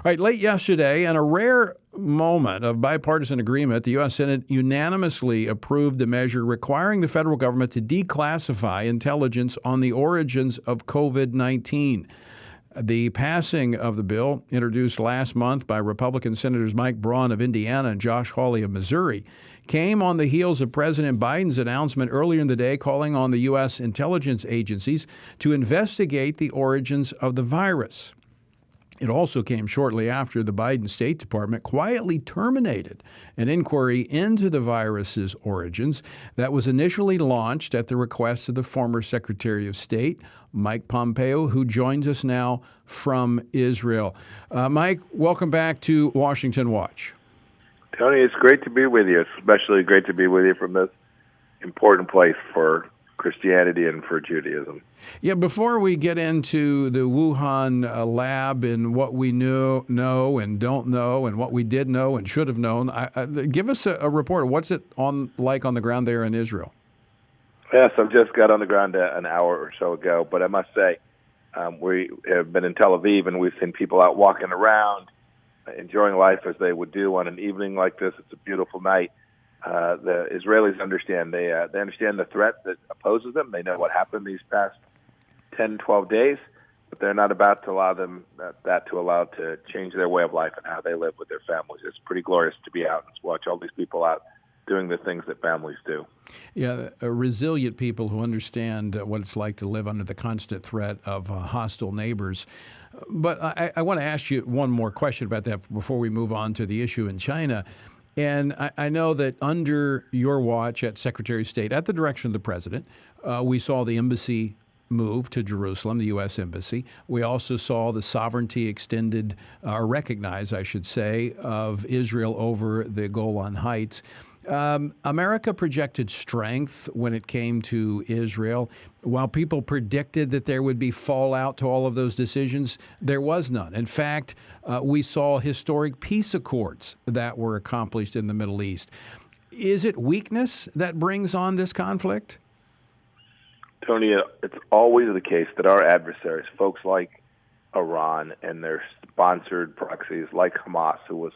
right, late yesterday, in a rare moment of bipartisan agreement, the U.S. Senate unanimously approved a measure requiring the federal government to declassify intelligence on the origins of COVID-19. The passing of the bill, introduced last month by Republican Senators Mike Braun of Indiana and Josh Hawley of Missouri, came on the heels of President Biden's announcement earlier in the day calling on the U.S. intelligence agencies to investigate the origins of the virus. It also came shortly after the Biden State Department quietly terminated an inquiry into the virus's origins that was initially launched at the request of the former Secretary of State, Mike Pompeo, who joins us now from Israel. Mike, welcome back to Washington Watch. Tony, it's great to be with you. It's especially great to be with you from this important place for Christianity and for Judaism. Yeah, before we get into the Wuhan lab and what we know and don't know and what we did know and should have known, give us a report. What's it like on the ground there in Israel? Yes, I've just got on the ground an hour or so ago, but I must say we have been in Tel Aviv and we've seen people out walking around, enjoying life as they would do on an evening like this. It's a beautiful night. The Israelis understand. They understand the threat that opposes them. They know what happened these past 10, 12 days, but they're not about to allow to change their way of life and how they live with their families. It's pretty glorious to be out and watch all these people out doing the things that families do. Yeah, resilient people who understand what it's like to live under the constant threat of hostile neighbors. But I want to ask you one more question about that before we move on to the issue in China. And I know that under your watch at Secretary of State, at the direction of the president, we saw the embassy move to Jerusalem, the U.S. Embassy. We also saw the sovereignty extended, or recognized, I should say, of Israel over the Golan Heights. America projected strength when it came to Israel. While people predicted that there would be fallout to all of those decisions, there was none. In fact, we saw historic peace accords that were accomplished in the Middle East. Is it weakness that brings on this conflict? Tony, it's always the case that our adversaries, folks like Iran and their sponsored proxies like Hamas, who was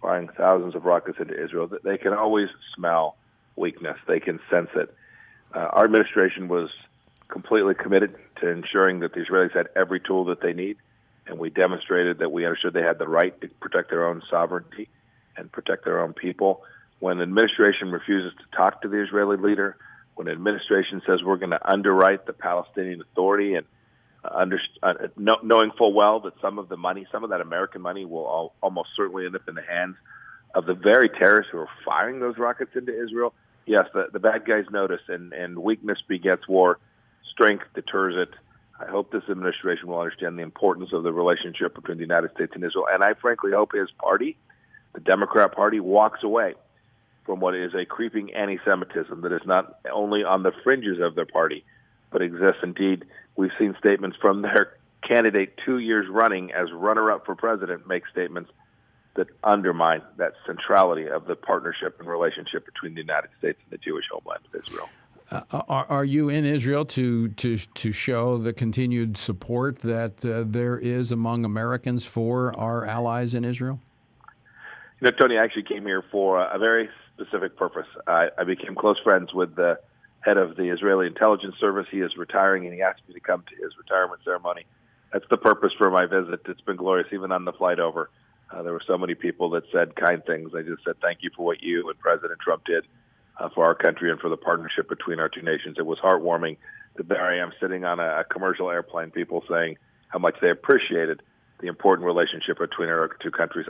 firing thousands of rockets into Israel, they can always smell weakness. They can sense it. Our administration was completely committed to ensuring that the Israelis had every tool that they need, and we demonstrated that we understood they had the right to protect their own sovereignty and protect their own people. When the administration refuses to talk to the Israeli leader, when the administration says we're going to underwrite the Palestinian Authority and knowing full well that some of that American money will almost certainly end up in the hands of the very terrorists who are firing those rockets into Israel. Yes, the bad guys notice, and weakness begets war. Strength deters it. I hope this administration will understand the importance of the relationship between the United States and Israel, and I frankly hope his party, the Democrat Party, walks away from what is a creeping anti-Semitism that is not only on the fringes of their party, but exists. Indeed, we've seen statements from their candidate 2 years running as runner-up for president make statements that undermine that centrality of the partnership and relationship between the United States and the Jewish homeland of Israel. Are you in Israel to show the continued support that there is among Americans for our allies in Israel? You know, Tony, I actually came here for a very specific purpose. I became close friends with the head of the Israeli intelligence service. He is retiring, and he asked me to come to his retirement ceremony. That's the purpose for my visit. It's been glorious. Even on the flight over, there were so many people that said kind things. I just said thank you for what you and President Trump did for our country and for the partnership between our two nations. It was heartwarming that there I am sitting on a commercial airplane, people saying how much they appreciated the important relationship between our two countries.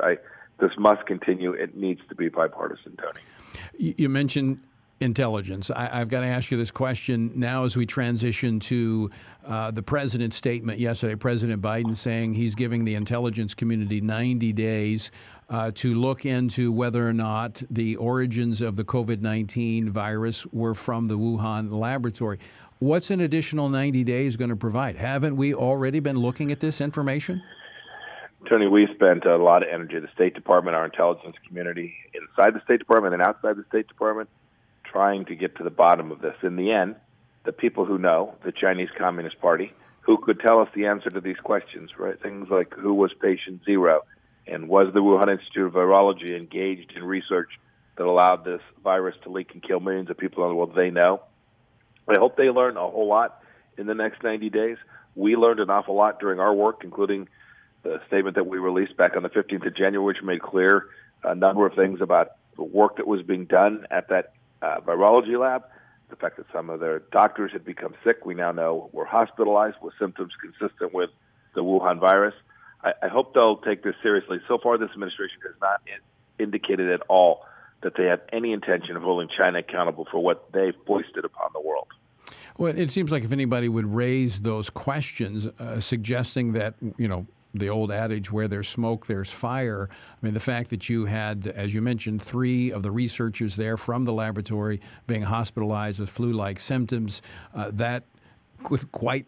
This must continue. It needs to be bipartisan, Tony. You mentioned intelligence. I've got to ask you this question now as we transition to the president's statement yesterday, President Biden saying he's giving the intelligence community 90 days to look into whether or not the origins of the COVID-19 virus were from the Wuhan laboratory. What's an additional 90 days going to provide? Haven't we already been looking at this information? Tony, we spent a lot of energy, the State Department, our intelligence community, inside the State Department and outside the State Department, trying to get to the bottom of this. In the end, the people who know, the Chinese Communist Party, who could tell us the answer to these questions, right? Things like who was patient zero, And was the Wuhan Institute of Virology engaged in research that allowed this virus to leak and kill millions of people in the world? They know. I hope they learn a whole lot in the next 90 days. We learned an awful lot during our work, including the statement that we released back on the 15th of January, which made clear a number of things about the work that was being done at that virology lab, the fact that some of their doctors had become sick, we now know were hospitalized with symptoms consistent with the Wuhan virus. I hope they'll take this seriously. So far, this administration has not indicated at all that they have any intention of holding China accountable for what they've foisted upon the world. Well, it seems like if anybody would raise those questions, suggesting that, the old adage, where there's smoke, there's fire. I mean, the fact that you had, as you mentioned, 3 of the researchers there from the laboratory being hospitalized with flu-like symptoms, that could quite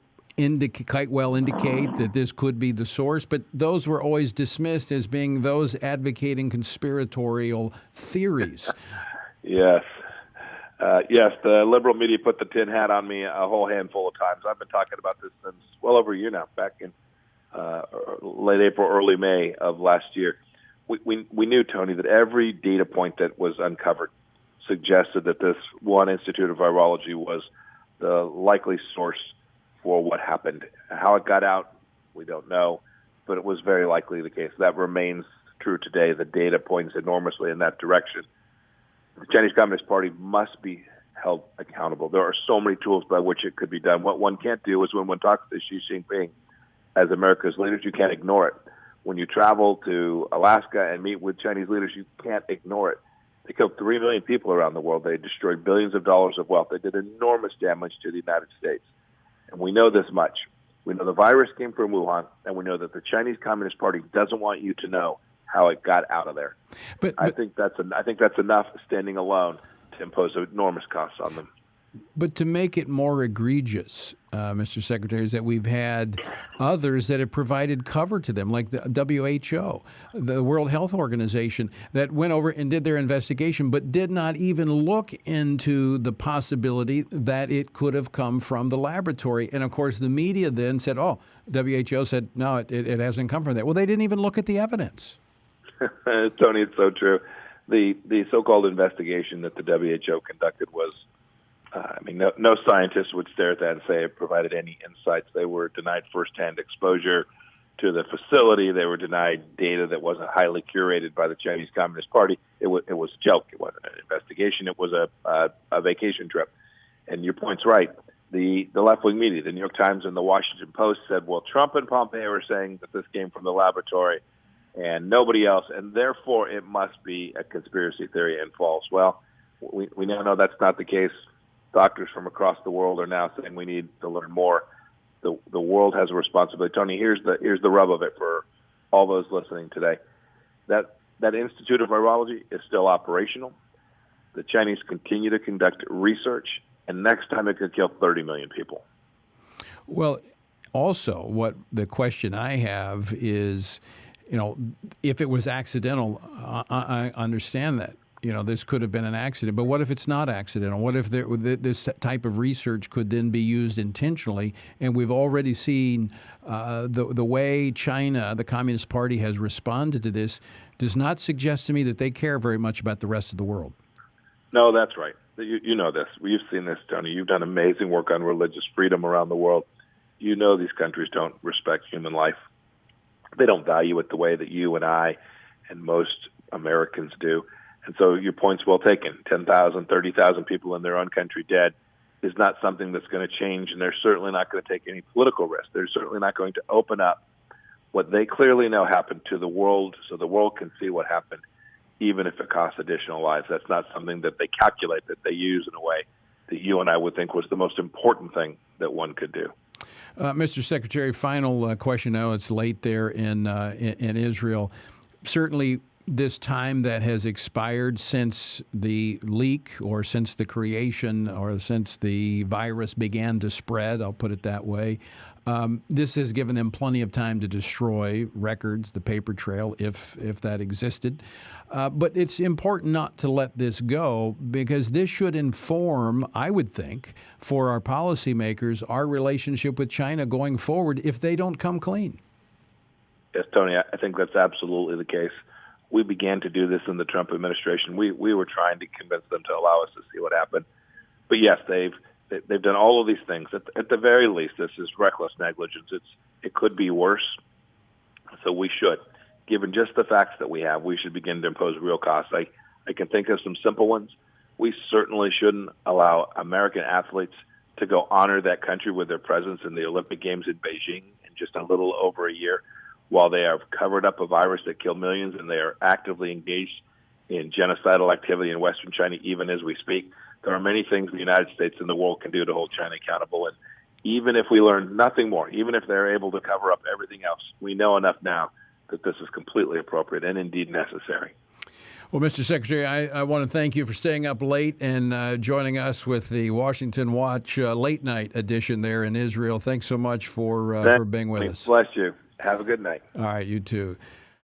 well indicate that this could be the source. But those were always dismissed as being those advocating conspiratorial theories. Yes. Yes, the liberal media put the tin hat on me a whole handful of times. I've been talking about this since well over a year now, back in late April, early May of last year. We knew, Tony, that every data point that was uncovered suggested that this Wuhan Institute of Virology was the likely source for what happened. How it got out, we don't know, but it was very likely the case. That remains true today. The data points enormously in that direction. The Chinese Communist Party must be held accountable. There are so many tools by which it could be done. What one can't do is when one talks to Xi Jinping as America's leaders, you can't ignore it. When you travel to Alaska and meet with Chinese leaders, you can't ignore it. They killed 3 million people around the world. They destroyed billions of dollars of wealth. They did enormous damage to the United States. And we know this much. We know the virus came from Wuhan, and we know that the Chinese Communist Party doesn't want you to know how it got out of there. But I think that's enough standing alone to impose enormous costs on them. But to make it more egregious, Mr. Secretary, is that we've had others that have provided cover to them, like the WHO, the World Health Organization, that went over and did their investigation, but did not even look into the possibility that it could have come from the laboratory. And, of course, the media then said, WHO said, no, it hasn't come from there. Well, they didn't even look at the evidence. Tony, it's so true. The so-called investigation that the WHO conducted was, no scientist would stare at that and say it provided any insights. They were denied firsthand exposure to the facility. They were denied data that wasn't highly curated by the Chinese Communist Party. It was a joke. It wasn't an investigation. It was a vacation trip. And your point's right. The left-wing media, the New York Times and the Washington Post said, well, Trump and Pompeo are saying that this came from the laboratory and nobody else, and therefore it must be a conspiracy theory and false. Well, we now know that's not the case. Doctors from across the world are now saying we need to learn more. The world has a responsibility. Tony, here's the rub of it for all those listening today. That Institute of Virology is still operational. The Chinese continue to conduct research, and next time it could kill 30 million people. Well, also, what the question I have is, if it was accidental, I understand that. This could have been an accident, but what if it's not accidental? What if this type of research could then be used intentionally? And we've already seen the way China, the Communist Party, has responded to this does not suggest to me that they care very much about the rest of the world. No, that's right. You know this. We've seen this, Tony. You've done amazing work on religious freedom around the world. You know these countries don't respect human life. They don't value it the way that you and I and most Americans do. And so your point's well taken. 10,000, 30,000 people in their own country dead is not something that's going to change, and they're certainly not going to take any political risk. They're certainly not going to open up what they clearly know happened to the world so the world can see what happened, even if it costs additional lives. That's not something that they calculate, that they use in a way that you and I would think was the most important thing that one could do. Mr. Secretary, final question. Now it's late there in Israel. Certainly, this time that has expired since the leak or since the creation or since the virus began to spread, I'll put it that way, this has given them plenty of time to destroy records, the paper trail, if that existed. But it's important not to let this go because this should inform, I would think, for our policymakers, our relationship with China going forward if they don't come clean. Yes, Tony, I think that's absolutely the case. We began to do this in the Trump administration. We were trying to convince them to allow us to see what happened. But yes, they've done all of these things. At the very least, this is reckless negligence. It could be worse. So we should, given just the facts that we have, we should begin to impose real costs. I can think of some simple ones. We certainly shouldn't allow American athletes to go honor that country with their presence in the Olympic Games in Beijing in just a little over a year, while they have covered up a virus that killed millions and they are actively engaged in genocidal activity in Western China even as we speak. There are many things the United States and the world can do to hold China accountable. And even if we learn nothing more, even if they're able to cover up everything else, we know enough now that this is completely appropriate and indeed necessary. Well, Mr. Secretary, I want to thank you for staying up late and joining us with the Washington Watch late night edition there in Israel. Thanks so much for being with us. Bless you. Have a good night. All right, you too.